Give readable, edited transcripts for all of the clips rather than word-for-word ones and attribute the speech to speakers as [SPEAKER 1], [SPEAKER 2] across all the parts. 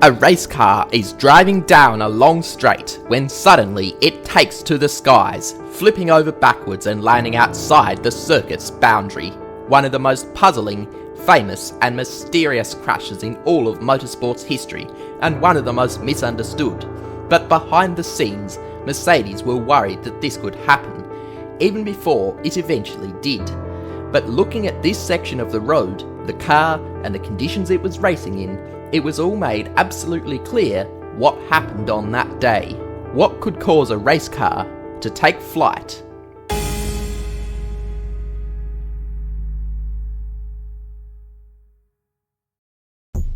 [SPEAKER 1] A race car is driving down a long straight when suddenly it takes to the skies, flipping over backwards and landing outside the circuit's boundary. One of the most puzzling, famous and mysterious crashes in all of motorsport's history, and one of the most misunderstood. But behind the scenes, Mercedes were worried that this could happen, even before it eventually did. But looking at this section of the road, the car and the conditions it was racing in, it was all made absolutely clear what happened on that day. What could cause a race car to take flight?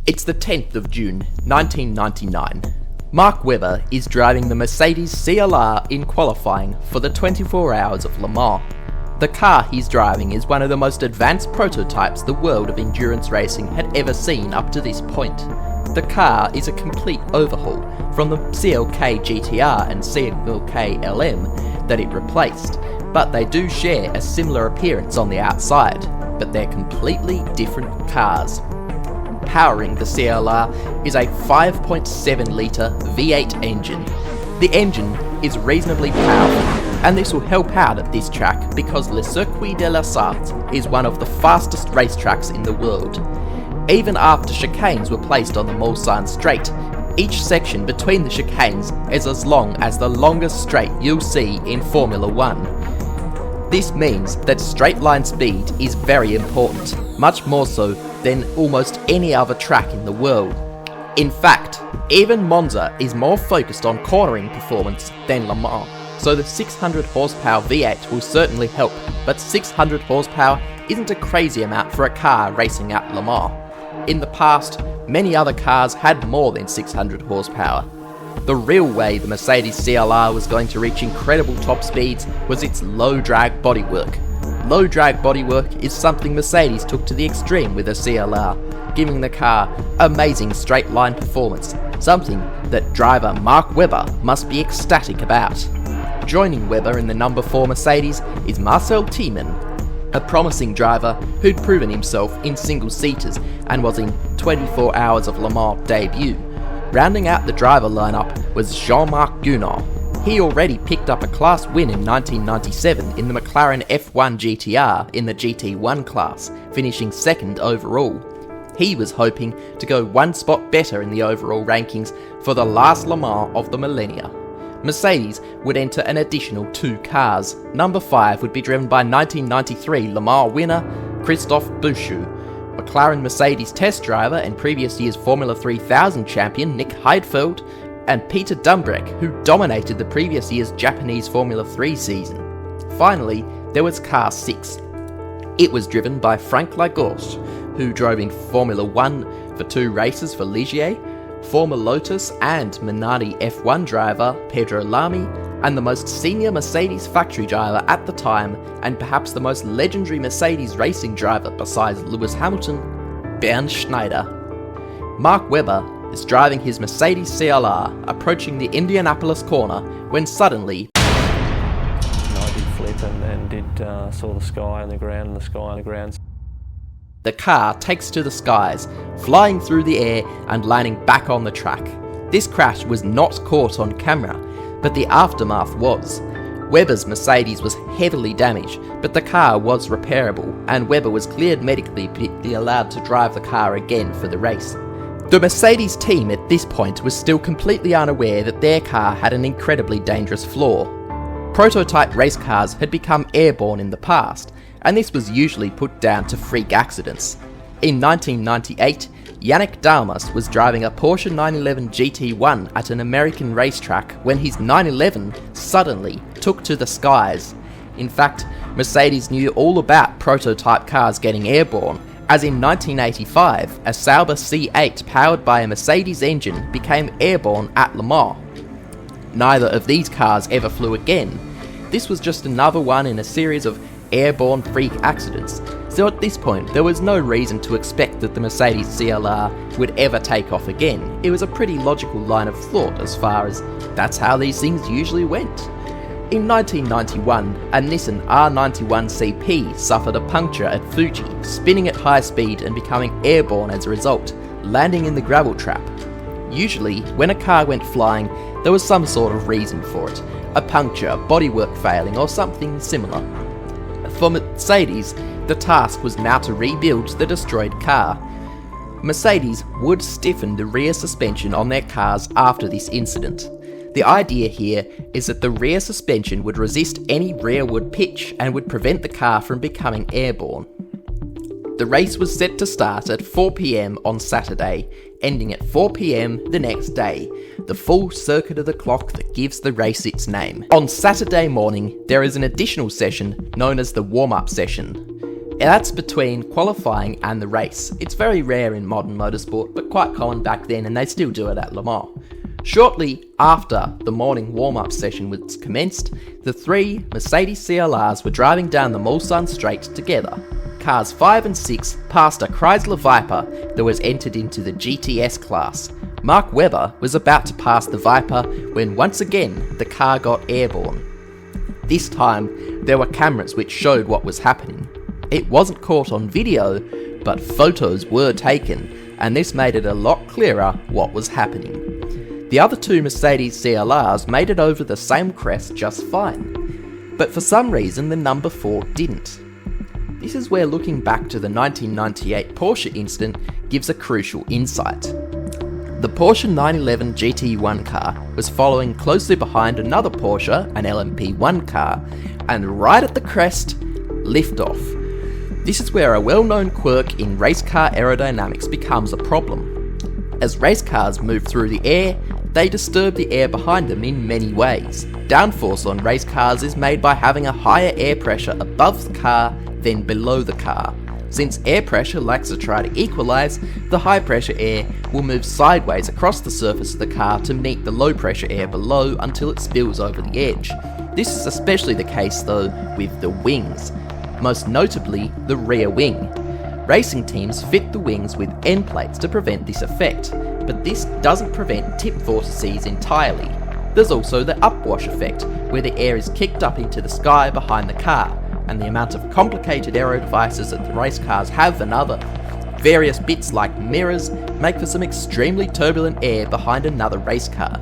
[SPEAKER 1] It's the 10th of June, 1999. Mark Webber is driving the Mercedes CLR in qualifying for the 24 Hours of Le Mans. The car he's driving is one of the most advanced prototypes the world of endurance racing had ever seen up to this point. The car is a complete overhaul from the CLK GTR and CLK LM that it replaced, but they do share a similar appearance on the outside, but they're completely different cars. Powering the CLR is a 5.7 litre V8 engine. The engine is reasonably powerful, and this will help out at this track because Le Circuit de la Sarthe is one of the fastest racetracks in the world. Even after chicanes were placed on the Mulsanne straight, each section between the chicanes is as long as the longest straight you'll see in Formula 1. This means that straight line speed is very important, much more so than almost any other track in the world. In fact, even Monza is more focused on cornering performance than Le Mans, so the 600 horsepower V8 will certainly help, but 600 horsepower isn't a crazy amount for a car racing at Le Mans. In the past, many other cars had more than 600 horsepower. The real way the Mercedes CLR was going to reach incredible top speeds was its low drag bodywork. Low drag bodywork is something Mercedes took to the extreme with the CLR, giving the car amazing straight line performance, something that driver Mark Webber must be ecstatic about. Joining Webber in the number 4 Mercedes is Marcel Thiemann, a promising driver who'd proven himself in single-seaters and was in 24 Hours of Le Mans debut. Rounding out the driver lineup was Jean-Marc Gounod. He already picked up a class win in 1997 in the McLaren F1 GTR in the GT1 class, finishing second overall. He was hoping to go one spot better in the overall rankings for the last Le Mans of the millennia. Mercedes would enter an additional 2 cars. Number 5 would be driven by 1993 Le Mans winner Christophe Bouchou, McLaren Mercedes test driver and previous year's Formula 3000 champion Nick Heidfeld, and Peter Dumbrek, who dominated the previous year's Japanese Formula 3 season. Finally, there was car 6. It was driven by Frank Lagorce, who drove in Formula 1 for 2 races for Ligier, former Lotus and Minardi F1 driver Pedro Lamy, and the most senior Mercedes factory driver at the time, and perhaps the most legendary Mercedes racing driver besides Lewis Hamilton, Bernd Schneider. Mark Webber is driving his Mercedes CLR, approaching the Indianapolis corner, when suddenly
[SPEAKER 2] I did flip and saw the sky and the ground and the sky and the ground.
[SPEAKER 1] The car takes to the skies, flying through the air and landing back on the track. This crash was not caught on camera, but the aftermath was. Webber's Mercedes was heavily damaged, but the car was repairable, and Webber was cleared medically to be allowed to drive the car again for the race. The Mercedes team at this point was still completely unaware that their car had an incredibly dangerous flaw. Prototype race cars had become airborne in the past, and this was usually put down to freak accidents. In 1998, Yannick Dalmas was driving a Porsche 911 GT1 at an American racetrack when his 911 suddenly took to the skies. In fact, Mercedes knew all about prototype cars getting airborne, as in 1985, a Sauber C8 powered by a Mercedes engine became airborne at Le Mans. Neither of these cars ever flew again. This was just another one in a series of airborne freak accidents, so at this point there was no reason to expect that the Mercedes CLR would ever take off again. It was a pretty logical line of thought as far as that's how these things usually went. In 1991, a Nissan R91 CP suffered a puncture at Fuji, spinning at high speed and becoming airborne as a result, landing in the gravel trap. Usually, when a car went flying, there was some sort of reason for it. A puncture, bodywork failing, or something similar. For Mercedes, the task was now to rebuild the destroyed car. Mercedes would stiffen the rear suspension on their cars after this incident. The idea here is that the rear suspension would resist any rearward pitch and would prevent the car from becoming airborne. The race was set to start at 4 p.m. on Saturday, ending at 4 p.m. the next day, the full circuit of the clock that gives the race its name. On Saturday morning, there is an additional session known as the warm-up session. That's between qualifying and the race. It's very rare in modern motorsport, but quite common back then, and they still do it at Le Mans. Shortly after the morning warm-up session was commenced, the three Mercedes CLRs were driving down the Mulsanne Straight together. Cars 5 and 6 passed a Chrysler Viper that was entered into the GTS class. Mark Webber was about to pass the Viper when once again the car got airborne. This time there were cameras which showed what was happening. It wasn't caught on video, but photos were taken, and this made it a lot clearer what was happening. The other two Mercedes CLRs made it over the same crest just fine, but for some reason the number 4 didn't. This is where looking back to the 1998 Porsche incident gives a crucial insight. The Porsche 911 GT1 car was following closely behind another Porsche, an LMP1 car, and right at the crest, liftoff. This is where a well-known quirk in race car aerodynamics becomes a problem. As race cars move through the air, they disturb the air behind them in many ways. Downforce on race cars is made by having a higher air pressure above the car than below the car. Since air pressure likes to try to equalise, the high pressure air will move sideways across the surface of the car to meet the low pressure air below until it spills over the edge. This is especially the case though with the wings, most notably the rear wing. Racing teams fit the wings with end plates to prevent this effect, but this doesn't prevent tip vortices entirely. There's also the upwash effect, where the air is kicked up into the sky behind the car, and the amount of complicated aero devices that the race cars have and other various bits like mirrors make for some extremely turbulent air behind another race car.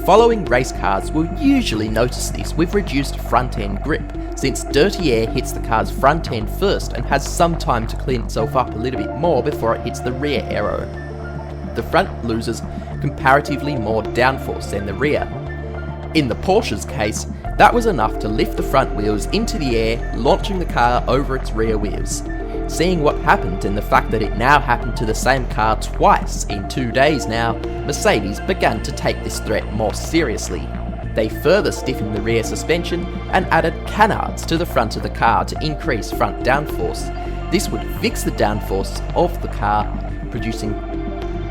[SPEAKER 1] Following race cars will usually notice this with reduced front end grip, since dirty air hits the car's front end first and has some time to clean itself up a little bit more before it hits the rear aero. The front loses comparatively more downforce than the rear. In the Porsche's case, that was enough to lift the front wheels into the air, launching the car over its rear wheels. Seeing what happened and the fact that it now happened to the same car twice in 2 days now, Mercedes began to take this threat more seriously. They further stiffened the rear suspension and added canards to the front of the car to increase front downforce. This would fix the downforce of the car, producing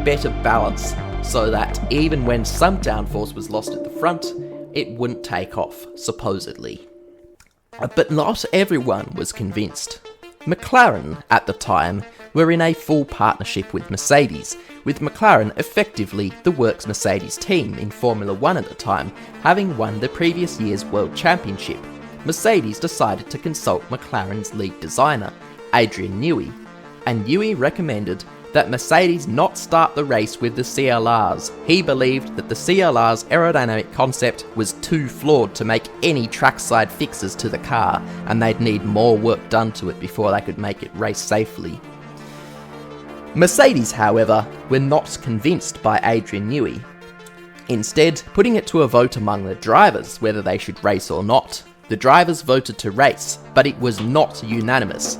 [SPEAKER 1] better balance so that even when some downforce was lost at the front, it wouldn't take off, supposedly. But not everyone was convinced. McLaren, at the time, were in a full partnership with Mercedes, with McLaren effectively the works Mercedes team in Formula 1 at the time, having won the previous year's World Championship. Mercedes decided to consult McLaren's lead designer, Adrian Newey, and Newey recommended that Mercedes not start the race with the CLRs. He believed that the CLR's aerodynamic concept was too flawed to make any trackside fixes to the car, and they'd need more work done to it before they could make it race safely. Mercedes, however, were not convinced by Adrian Newey, instead putting it to a vote among the drivers whether they should race or not. The drivers voted to race, but it was not unanimous.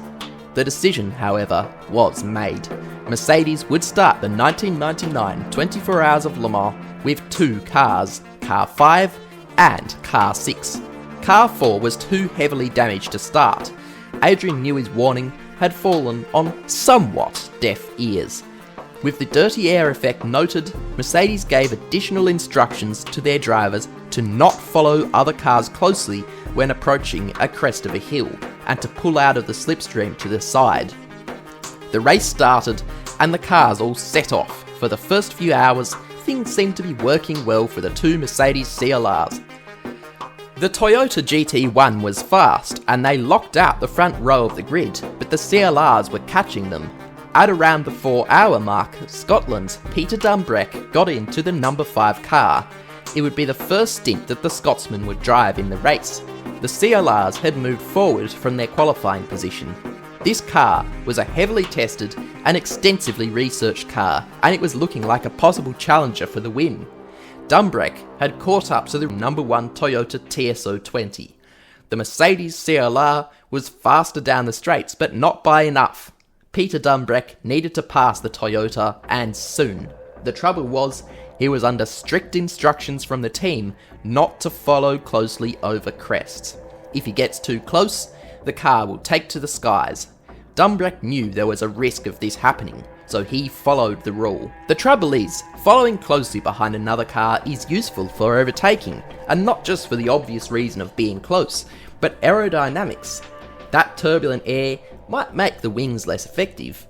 [SPEAKER 1] The decision, however, was made. Mercedes would start the 1999 24 Hours of Le Mans with 2 cars, Car 5 and Car 6. Car 4 was too heavily damaged to start. Adrian Newey's warning had fallen on somewhat deaf ears. With the dirty air effect noted, Mercedes gave additional instructions to their drivers to not follow other cars closely when approaching a crest of a hill, and to pull out of the slipstream to the side. The race started, and the cars all set off. For the first few hours, things seemed to be working well for the 2 Mercedes CLRs. The Toyota GT1 was fast, and they locked out the front row of the grid, but the CLRs were catching them. At around the 4-hour mark, Scotland's Peter Dumbreck got into the number 5 car. It would be the first stint that the Scotsman would drive in the race. The CLRs had moved forward from their qualifying position. This car was a heavily tested and extensively researched car, and it was looking like a possible challenger for the win. Dumbreck had caught up to the number 1 Toyota TS020. The Mercedes CLR was faster down the straights, but not by enough. Peter Dumbreck needed to pass the Toyota, and soon. The trouble was, he was under strict instructions from the team not to follow closely over crests. If he gets too close, the car will take to the skies. Dumbreck knew there was a risk of this happening, so he followed the rule. The trouble is, following closely behind another car is useful for overtaking, and not just for the obvious reason of being close, but aerodynamics. That turbulent air might make the wings less effective,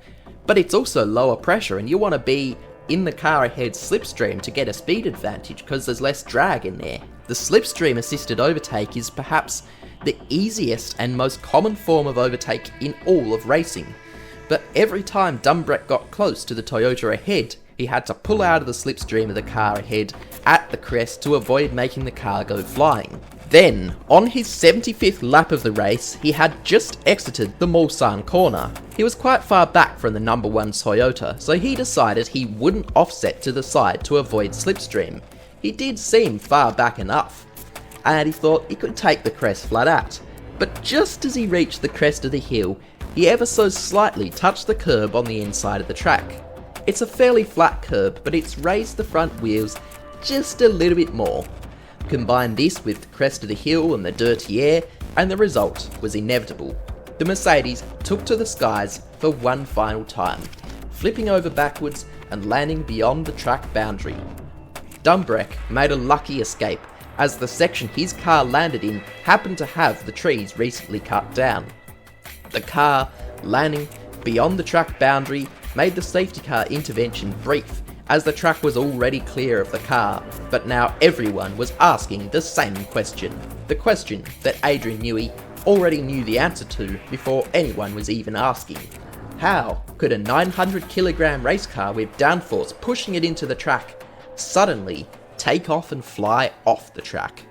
[SPEAKER 1] but it's also lower pressure, and you want to be in the car ahead's slipstream to get a speed advantage because there's less drag in there. The slipstream assisted overtake is perhaps the easiest and most common form of overtake in all of racing. But every time Dumbreck got close to the Toyota ahead, he had to pull out of the slipstream of the car ahead at the crest to avoid making the car go flying. Then, on his 75th lap of the race, he had just exited the Mulsanne corner. He was quite far back from the number 1 Toyota, so he decided he wouldn't offset to the side to avoid slipstream. He did seem far back enough, and he thought he could take the crest flat out. But just as he reached the crest of the hill, he ever so slightly touched the curb on the inside of the track. It's a fairly flat curb, but it's raised the front wheels just a little bit more. Combine this with the crest of the hill and the dirty air, and the result was inevitable. The Mercedes took to the skies for one final time, flipping over backwards and landing beyond the track boundary. Dumbreck made a lucky escape, as the section his car landed in happened to have the trees recently cut down. The car landing beyond the track boundary made the safety car intervention brief, as the track was already clear of the car, but now everyone was asking the same question. The question that Adrian Newey already knew the answer to before anyone was even asking. How could a 900 kilogram race car with downforce pushing it into the track suddenly take off and fly off the track?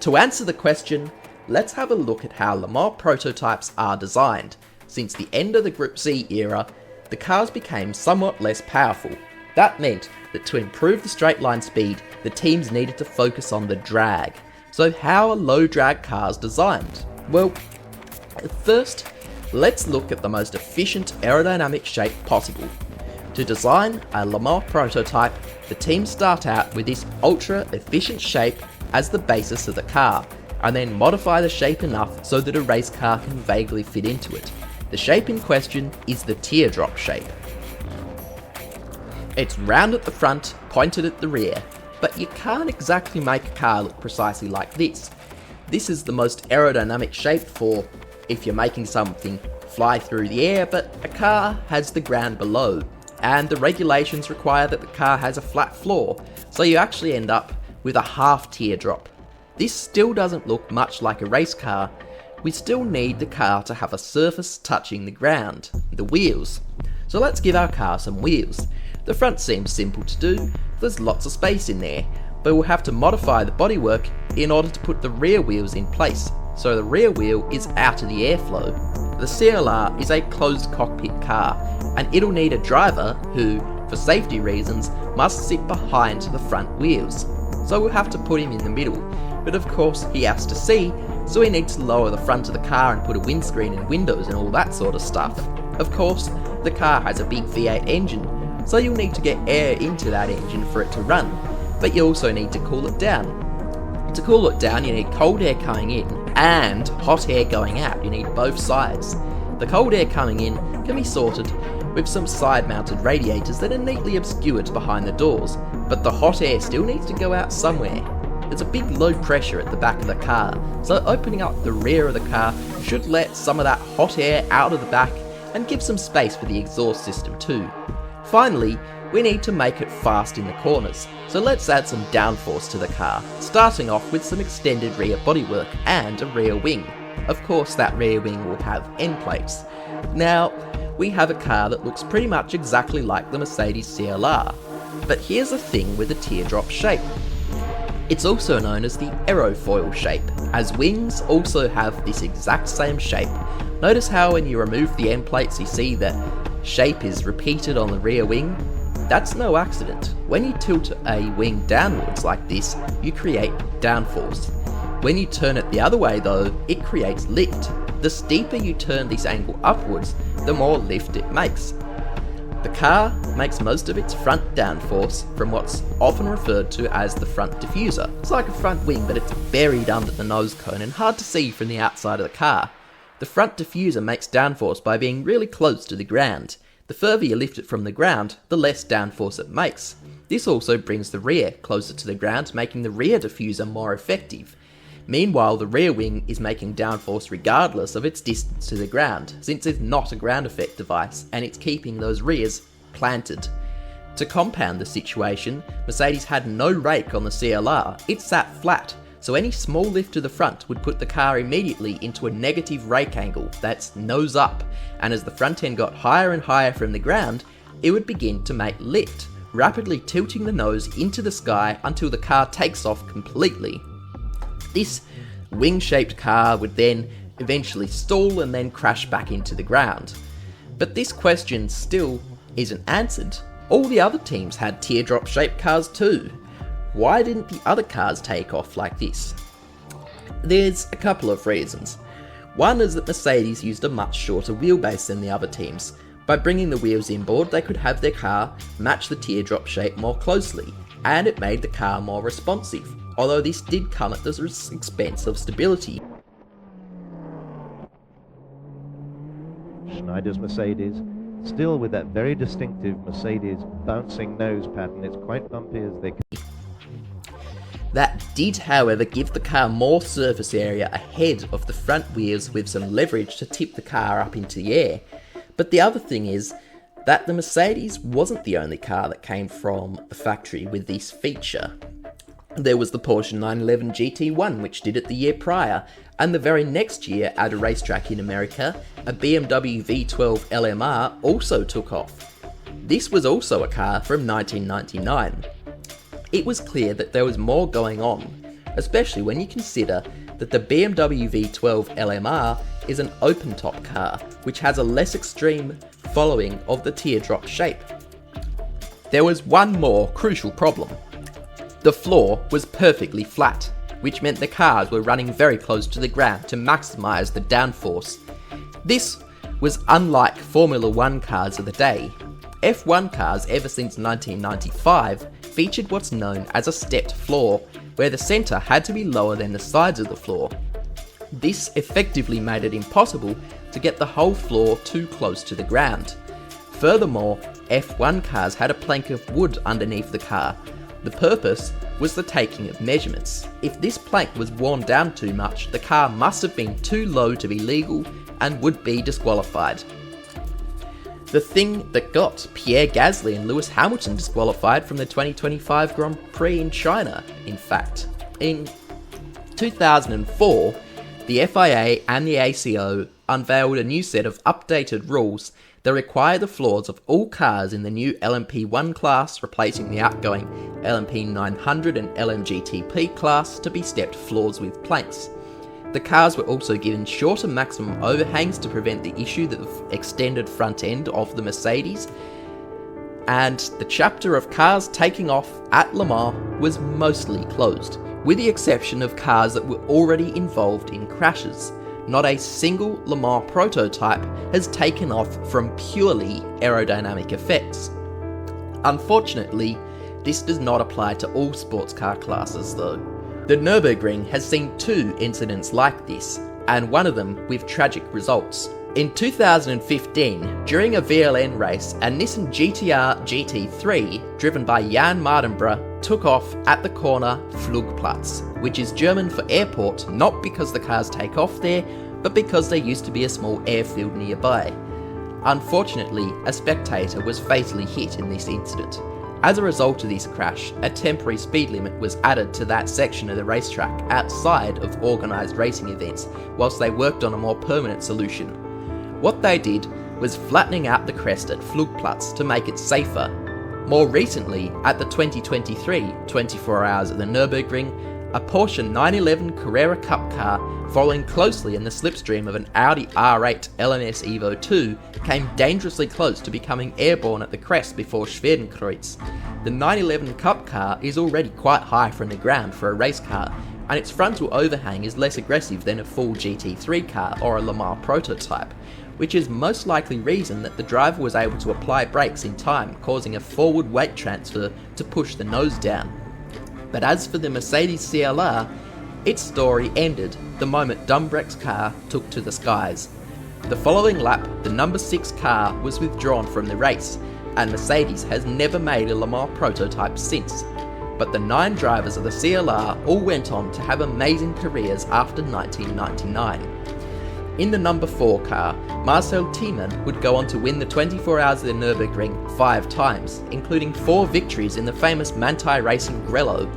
[SPEAKER 1] To answer the question, let's have a look at how Le Mans prototypes are designed. Since the end of the Group C era, the cars became somewhat less powerful. That meant that to improve the straight line speed, the teams needed to focus on the drag. So how are low drag cars designed? Well, first, let's look at the most efficient aerodynamic shape possible. To design a Le Mans prototype, the teams start out with this ultra efficient shape as the basis of the car, and then modify the shape enough so that a race car can vaguely fit into it. The shape in question is the teardrop shape. It's round at the front, pointed at the rear, but you can't exactly make a car look precisely like this. This is the most aerodynamic shape for if you're making something fly through the air, but a car has the ground below, and the regulations require that the car has a flat floor, so you actually end up with a half teardrop. This still doesn't look much like a race car. We still need the car to have a surface touching the ground, the wheels. So let's give our car some wheels. The front seems simple to do, there's lots of space in there, but we'll have to modify the bodywork in order to put the rear wheels in place, so the rear wheel is out of the airflow. The CLR is a closed cockpit car, and it'll need a driver who, for safety reasons, must sit behind the front wheels. So we'll have to put him in the middle, but of course he has to see, so he needs to lower the front of the car and put a windscreen and windows and all that sort of stuff. Of course, the car has a big V8 engine, so you'll need to get air into that engine for it to run, but you also need to cool it down. To cool it down, you need cold air coming in and hot air going out. You need both sides. The cold air coming in can be sorted with some side-mounted radiators that are neatly obscured behind the doors, but the hot air still needs to go out somewhere. There's a big low pressure at the back of the car, so opening up the rear of the car should let some of that hot air out of the back and give some space for the exhaust system too. Finally, we need to make it fast in the corners, so let's add some downforce to the car, starting off with some extended rear bodywork and a rear wing. Of course, that rear wing will have end plates. Now, we have a car that looks pretty much exactly like the Mercedes CLR. But here's the thing with the teardrop shape. It's also known as the aerofoil shape, as wings also have this exact same shape. Notice how when you remove the end plates you see that shape is repeated on the rear wing? That's no accident. When you tilt a wing downwards like this, you create downforce. When you turn it the other way though, it creates lift. The steeper you turn this angle upwards, the more lift it makes. The car makes most of its front downforce from what's often referred to as the front diffuser. It's like a front wing, but it's buried under the nose cone and hard to see from the outside of the car. The front diffuser makes downforce by being really close to the ground. The further you lift it from the ground, the less downforce it makes. This also brings the rear closer to the ground, making the rear diffuser more effective. Meanwhile, the rear wing is making downforce regardless of its distance to the ground, since it's not a ground effect device and it's keeping those rears planted. To compound the situation, Mercedes had no rake on the CLR, it sat flat, so any small lift to the front would put the car immediately into a negative rake angle, that's nose up, and as the front end got higher and higher from the ground, it would begin to make lift, rapidly tilting the nose into the sky until the car takes off completely. This wing-shaped car would then eventually stall and then crash back into the ground. But this question still isn't answered. All the other teams had teardrop-shaped cars too. Why didn't the other cars take off like this? There's a couple of reasons. One is that Mercedes used a much shorter wheelbase than the other teams. By bringing the wheels inboard, they could have their car match the teardrop shape more closely, and it made the car more responsive. Although this did come at the expense of stability.
[SPEAKER 3] Schneider's Mercedes, still with that very distinctive Mercedes bouncing nose pattern. It's quite bumpy as they can.
[SPEAKER 1] That did, however, give the car more surface area ahead of the front wheels with some leverage to tip the car up into the air. But the other thing is that the Mercedes wasn't the only car that came from the factory with this feature. There was the Porsche 911 GT1, which did it the year prior, and the very next year at a racetrack in America, a BMW V12 LMR also took off. This was also a car from 1999. It was clear that there was more going on, especially when you consider that the BMW V12 LMR is an open-top car, which has a less extreme following of the teardrop shape. There was one more crucial problem. The floor was perfectly flat, which meant the cars were running very close to the ground to maximise the downforce. This was unlike Formula 1 cars of the day. F1 cars ever since 1995 featured what's known as a stepped floor, where the centre had to be lower than the sides of the floor. This effectively made it impossible to get the whole floor too close to the ground. Furthermore, F1 cars had a plank of wood underneath the car. The purpose was the taking of measurements. If this plank was worn down too much, the car must have been too low to be legal and would be disqualified. The thing that got Pierre Gasly and Lewis Hamilton disqualified from the 2025 Grand Prix in China, in fact. In 2004, the FIA and the ACO unveiled a new set of updated rules that require the floors of all cars in the new LMP1 class, replacing the outgoing LMP 900 and LMGTP class, to be stepped floors with planks. The cars were also given shorter maximum overhangs to prevent the issue of the extended front end of the Mercedes, and the chapter of cars taking off at Le Mans was mostly closed, with the exception of cars that were already involved in crashes. Not a single Le Mans prototype has taken off from purely aerodynamic effects. Unfortunately, this does not apply to all sports car classes though. The Nürburgring has seen 2 incidents like this, and one of them with tragic results. In 2015, during a VLN race, a Nissan GTR GT3, driven by Jan Mardenborough, took off at the corner Flugplatz, which is German for airport, not because the cars take off there, but because there used to be a small airfield nearby. Unfortunately, a spectator was fatally hit in this incident. As a result of this crash, a temporary speed limit was added to that section of the racetrack outside of organised racing events, whilst they worked on a more permanent solution. What they did was flattening out the crest at Flugplatz to make it safer. More recently, at the 2023 24 Hours at the Nürburgring, a Porsche 911 Carrera Cup car following closely in the slipstream of an Audi R8 LMS Evo 2 came dangerously close to becoming airborne at the crest before Schwedenkreuz. The 911 Cup car is already quite high from the ground for a race car, and its frontal overhang is less aggressive than a full GT3 car or a Le Mans prototype, which is most likely reason that the driver was able to apply brakes in time, causing a forward weight transfer to push the nose down. But as for the Mercedes CLR, its story ended the moment Dumbreck's car took to the skies. The following lap, the number 6 car was withdrawn from the race, and Mercedes has never made a Le Mans prototype since. But the 9 drivers of the CLR all went on to have amazing careers after 1999. In the number 4 car, Marcel Thiemann would go on to win the 24 Hours of the Nürburgring 5 times, including 4 victories in the famous Manthey Racing Grello.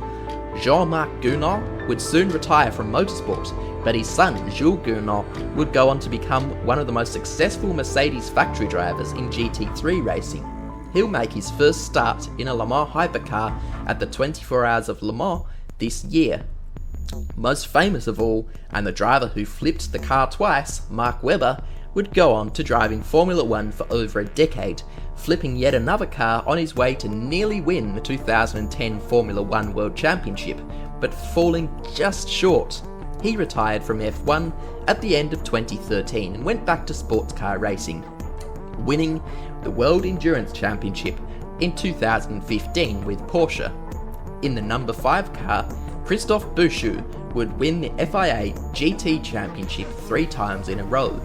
[SPEAKER 1] Jean-Marc Gounod would soon retire from motorsport, but his son Jules Gounod would go on to become one of the most successful Mercedes factory drivers in GT3 racing. He'll make his first start in a Le Mans hypercar at the 24 Hours of Le Mans this year. Most famous of all, and the driver who flipped the car twice, Mark Webber, would go on to drive in Formula 1 for over a decade, flipping yet another car on his way to nearly win the 2010 Formula 1 World Championship, but falling just short. He retired from F1 at the end of 2013 and went back to sports car racing, winning the World Endurance Championship in 2015 with Porsche. In the number 5 car, Christophe Bouchou would win the FIA GT Championship 3 times in a row.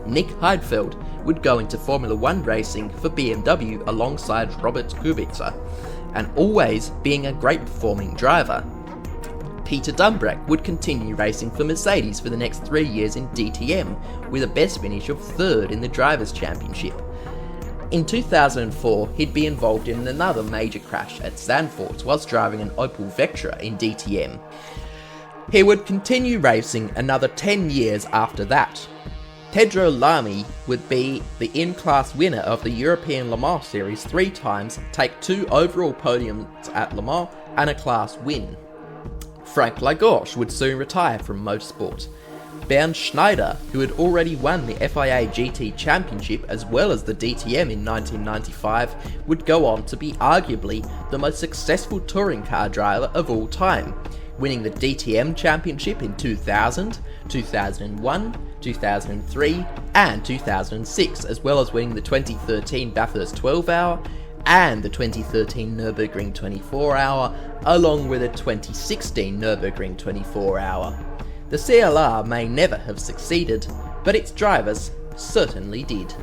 [SPEAKER 1] Nick Heidfeld would go into Formula 1 racing for BMW alongside Robert Kubica, and always being a great performing driver. Peter Dumbreck would continue racing for Mercedes for the next 3 years in DTM, with a best finish of 3rd in the Drivers' Championship. In 2004, he'd be involved in another major crash at Zandvoort whilst driving an Opel Vectra in DTM. He would continue racing another 10 years after that. Pedro Lamy would be the in-class winner of the European Le Mans Series 3 times, take 2 overall podiums at Le Mans and a class win. Frank Lagorce would soon retire from motorsport. Bernd Schneider, who had already won the FIA GT Championship as well as the DTM in 1995, would go on to be arguably the most successful touring car driver of all time, winning the DTM Championship in 2000, 2001, 2003 and 2006, as well as winning the 2013 Bathurst 12 Hour and the 2013 Nürburgring 24 Hour, along with the 2016 Nürburgring 24 Hour. The CLR may never have succeeded, but its drivers certainly did.